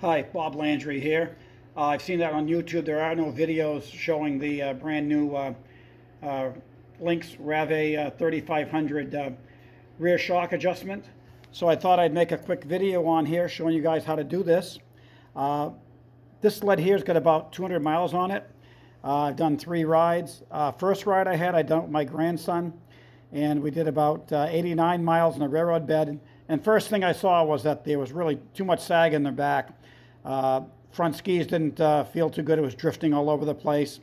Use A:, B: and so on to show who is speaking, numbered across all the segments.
A: Hi, Bob Landry here. I've seen that on YouTube. There are no videos showing the brand new Lynx Rave 3500 rear shock adjustment. So I thought I'd make a quick video on here showing you guys how to do this. This sled here's got about 200 miles on it. I've done 3 rides. First ride I'd done with my grandson, and we did about 89 miles in a railroad bed. And first thing I saw was that there was really too much sag in the back. Front skis didn't feel too good. It was drifting all over the place.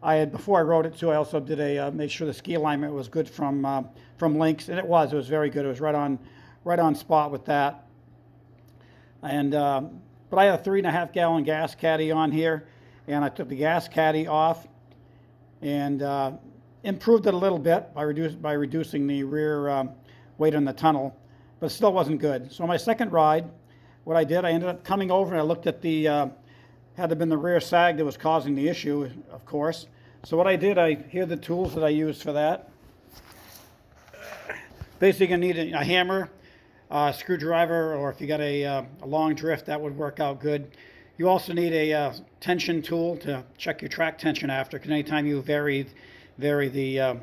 A: Before I rode it too, I also did made sure the ski alignment was good from Lynx, and it was very good. It was right on spot with that. And but I had a 3.5 gallon gas caddy on here, and I took the gas caddy off and improved it a little bit by reducing the rear weight in the tunnel, but it still wasn't good. So my second ride, what I did, I ended up coming over and I looked at had to have been the rear sag that was causing the issue, of course. So what I did, here are the tools that I used for that. Basically, you need a hammer, a screwdriver, or if you got a long drift, that would work out good. You also need a tension tool to check your track tension after, because anytime you vary the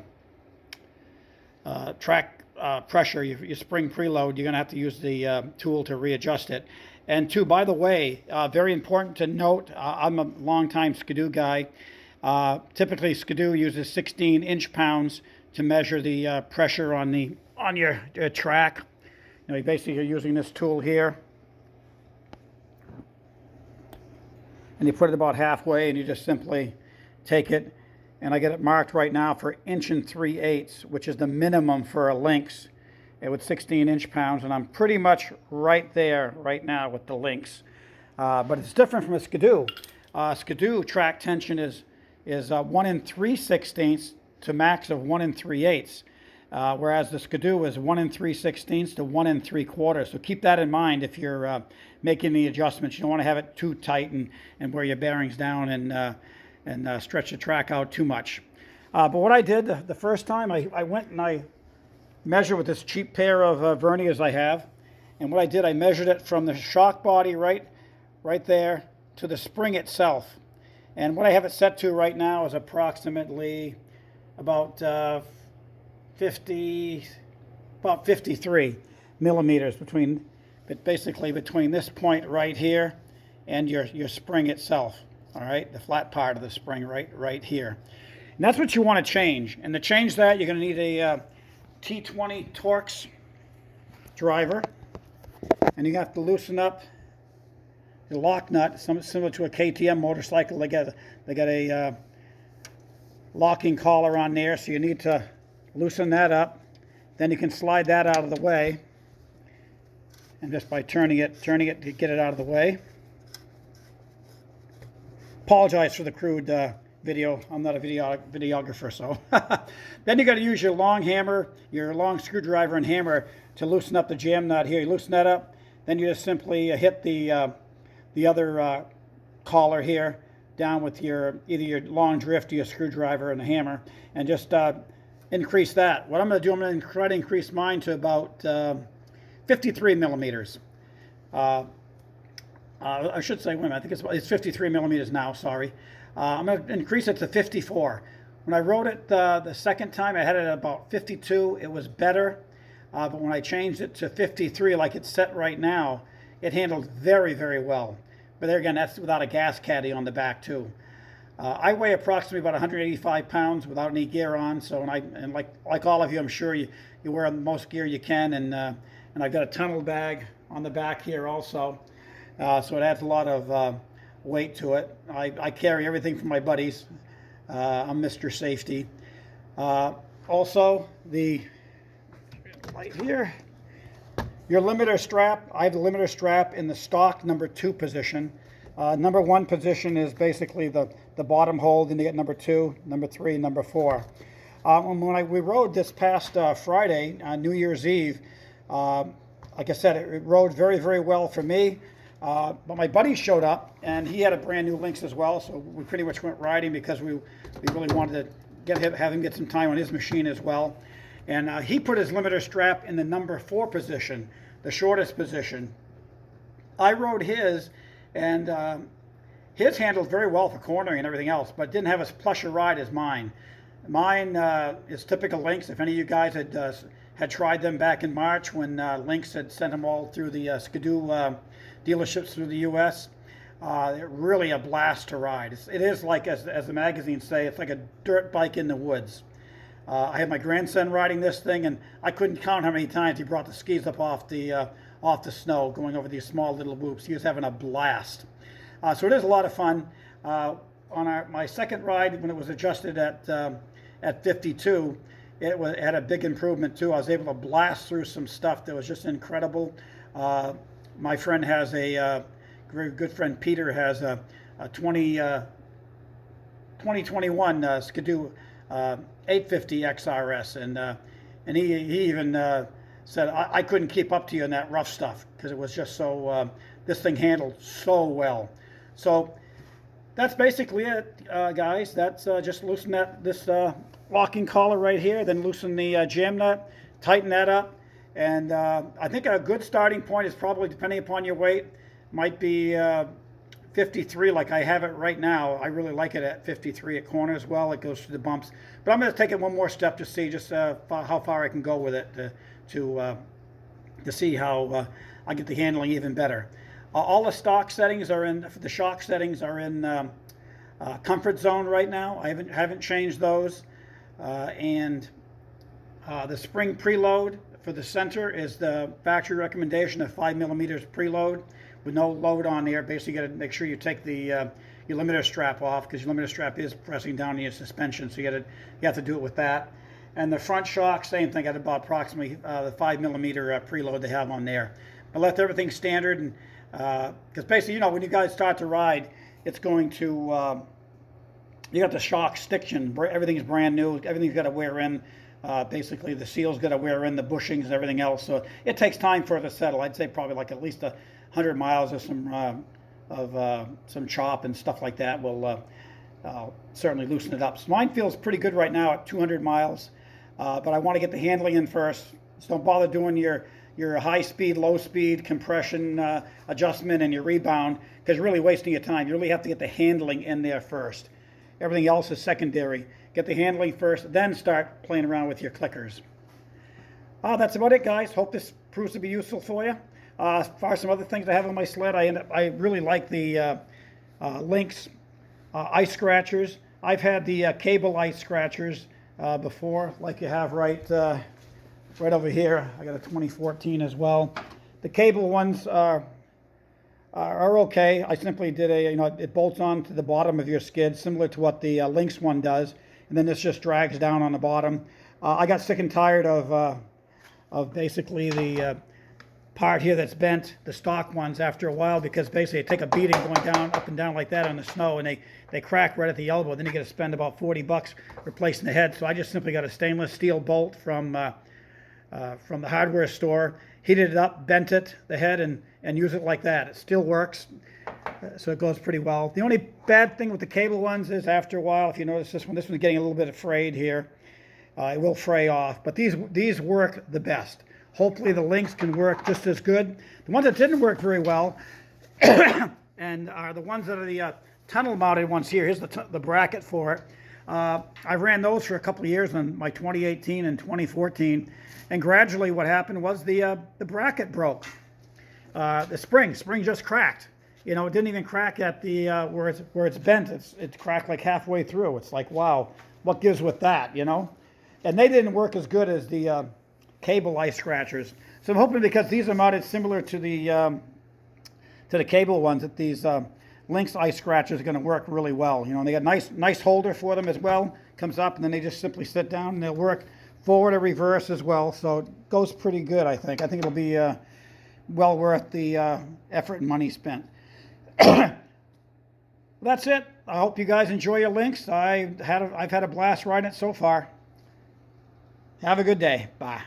A: track pressure, your spring preload, you're going to have to use the tool to readjust it. And two, by the way, very important to note, I'm a long-time Skidoo guy. Typically, Skidoo uses 16 inch-pounds to measure the pressure on your track. You basically are using this tool here, and you put it about halfway, and you just simply take it. And I get it marked right now for 1 3/8, which is the minimum for a Lynx with 16 inch-pounds, and I'm pretty much right there right now with the Lynx. But it's different from a Skidoo. Skidoo track tension is 1 3/16 to max of 1 3/8, whereas the Skidoo is 1 3/16 to 1 3/4. So keep that in mind if you're making the adjustments. You don't want to have it too tight and wear your bearings down and stretch the track out too much. But what I did the first time, I went and I measured with this cheap pair of verniers I have. And what I did, I measured it from the shock body right there to the spring itself. And what I have it set to right now is approximately about 53 millimeters basically between this point right here and your spring itself. All right, the flat part of the spring right here. And that's what you want to change. And to change that, you're going to need a T20 Torx driver. And you have to loosen up the lock nut, similar to a KTM motorcycle. They got a locking collar on there, so you need to loosen that up. Then you can slide that out of the way. And just by turning it to get it out of the way. Apologize for the crude video. I'm not a videographer, so. Then you got to use your long hammer, your long screwdriver and hammer to loosen up the jam nut here. You loosen that up, then you just simply hit the other collar here down with either your long drift or your screwdriver and the hammer, and just increase that. What I'm going to do, I'm going to try to increase mine to about 53 millimeters. I should say, wait a minute, I think it's 53 millimeters now, sorry. I'm going to increase it to 54. When I rode it the second time, I had it at about 52. It was better, but when I changed it to 53, like it's set right now, it handled very, very well. But there again, that's without a gas caddy on the back too. I weigh approximately about 185 pounds without any gear on, so and like all of you, I'm sure you wear the most gear you can, and I've got a tunnel bag on the back here also. So it adds a lot of weight to it. I carry everything from my buddies. I'm Mr. Safety. Also, right here, your limiter strap. I have the limiter strap in the stock number 2 position. Number 1 position is basically the bottom hole. Then you get number 2, number 3, number 4. When we rode this past Friday, New Year's Eve, like I said, it rode very, very well for me. But my buddy showed up, and he had a brand new Lynx as well, so we pretty much went riding because we really wanted to have him get some time on his machine as well. And he put his limiter strap in the number 4 position, the shortest position. I rode his And his handled very well for cornering and everything else, but didn't have as plush a ride as mine. Mine is typical Lynx. If any of you guys had tried them back in March when Lynx had sent them all through the Skidoo dealerships through the U.S., they're really a blast to ride. It is like, as the magazines say, it's like a dirt bike in the woods. I had my grandson riding this thing, and I couldn't count how many times he brought the skis up off the snow, going over these small little whoops. He was having a blast. So it is a lot of fun. On my second ride, when it was adjusted at 52, it had a big improvement too. I was able to blast through some stuff that was just incredible. My friend has a very good friend, Peter, has a 2021 Skidoo 850 XRS, and he even said I couldn't keep up to you in that rough stuff because it was just so this thing handled so well. So that's basically it, guys. That's just loosen this locking collar right here, then loosen the jam nut, tighten that up, and I think a good starting point is probably, depending upon your weight, might be 53 like I have it right now. I really like it at 53 at corners. Well, it goes through the bumps, but I'm going to take it one more step to see just how far I can go with it to see how I get the handling even better. All the stock settings are in, the shock settings are in comfort zone right now. I haven't changed those. And the spring preload for the center is the factory recommendation of 5 millimeters preload with no load on there. Basically, you got to make sure you take the your limiter strap off, because your limiter strap is pressing down on your suspension, so you have to do it with that. And the front shock, same thing, at about approximately the 5 millimeter preload they have on there. But left everything standard, and because basically, when you guys start to ride, it's going to you got the shock stiction. Everything's brand new. Everything's got to wear in. Basically, the seal's got to wear in, the bushings and everything else. So it takes time for it to settle. I'd say probably like at least 100 miles of some chop and stuff like that will certainly loosen it up. So mine feels pretty good right now at 200 miles, but I want to get the handling in first. So don't bother doing your high speed, low speed compression adjustment and your rebound, because you're really wasting your time. You really have to get the handling in there first. Everything else is secondary. Get the handling first, then start playing around with your clickers. That's about it, guys. Hope this proves to be useful for you. As far as some other things I have on my sled, I really like the Lynx ice scratchers. I've had the cable ice scratchers before, like you have right over here. I got a 2014 as well. The cable ones are okay. I simply did it bolts on to the bottom of your skid, similar to what the Lynx one does, and then this just drags down on the bottom. I got sick and tired of basically the part here that's bent, the stock ones, after a while, because basically they take a beating going down, up and down like that on the snow, and they crack right at the elbow. Then you got to spend about $40 replacing the head. So I just simply got a stainless steel bolt from the hardware store, heated it up, bent it, the head, and use it like that. It still works, so it goes pretty well. The only bad thing with the cable ones is after a while, if you notice this one's getting a little bit frayed here. It will fray off, but these work the best. Hopefully the Lynx can work just as good. The ones that didn't work very well and are the ones that are the tunnel mounted ones here. Here's the bracket for it. I ran those for a couple of years on my 2018 and 2014, and gradually what happened was the bracket broke. The spring just cracked. It didn't even crack at the where it's bent. It's cracked like halfway through. It's like, wow, what gives with that, And they didn't work as good as the cable ice scratchers. So I'm hoping, because these are mounted similar to the cable ones, that these Lynx ice scratchers are going to work really well. They got nice holder for them as well. Comes up and then they just simply sit down, and they'll work forward or reverse as well. So it goes pretty good, I think. I think it'll be well worth the effort and money spent. That's it. I hope you guys enjoy your Lynx. I've had a blast riding it so far. Have a good day. Bye.